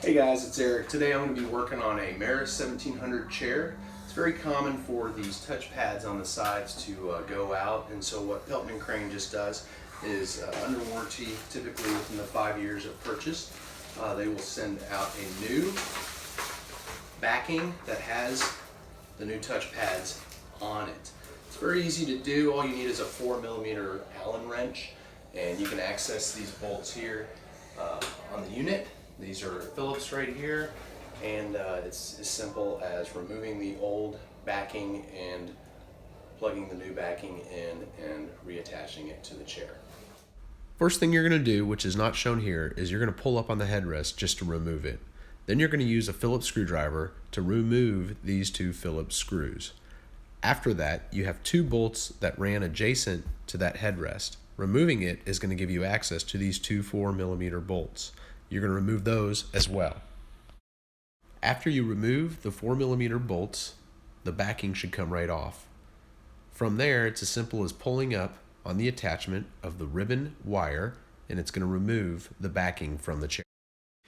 Hey guys, it's Eric. Today I'm going to be working on a Maris 1700 chair. It's very common for these touch pads on the sides to go out, and so what Pelton and Crane just does is under warranty, typically within the 5 years of purchase, they will send out a new backing that has the new touch pads on it. It's very easy to do. All you need is a 4mm Allen wrench, and you can access these bolts here on the unit. These are Phillips right here, and it's as simple as removing the old backing and plugging the new backing in and reattaching it to the chair. First thing you're going to do, which is not shown here, is you're going to pull up on the headrest just to remove it. Then you're going to use a Phillips screwdriver to remove these two Phillips screws. After that, you have two bolts that ran adjacent to that headrest. Removing it is going to give you access to these two 4mm bolts. You're going to remove those as well. After you remove the 4mm bolts, the backing should come right off. From there, it's as simple as pulling up on the attachment of the ribbon wire, and it's going to remove the backing from the chair.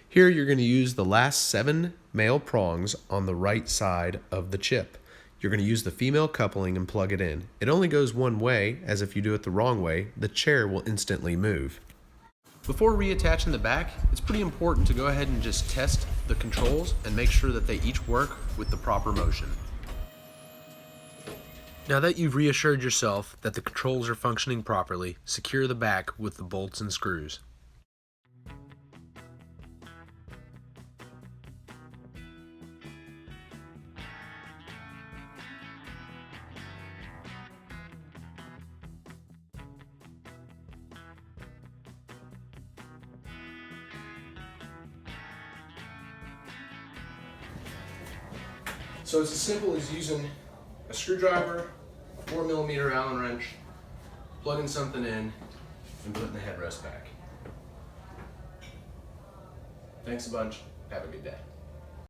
Here you're going to use the last 7 male prongs on the right side of the chip. You're going to use the female coupling and plug it in. It only goes one way, as if you do it the wrong way, the chair will instantly move. Before reattaching the back, it's pretty important to go ahead and just test the controls and make sure that they each work with the proper motion. Now that you've reassured yourself that the controls are functioning properly, secure the back with the bolts and screws. So it's as simple as using a screwdriver, a 4mm Allen wrench, plugging something in, and putting the headrest back. Thanks a bunch. Have a good day.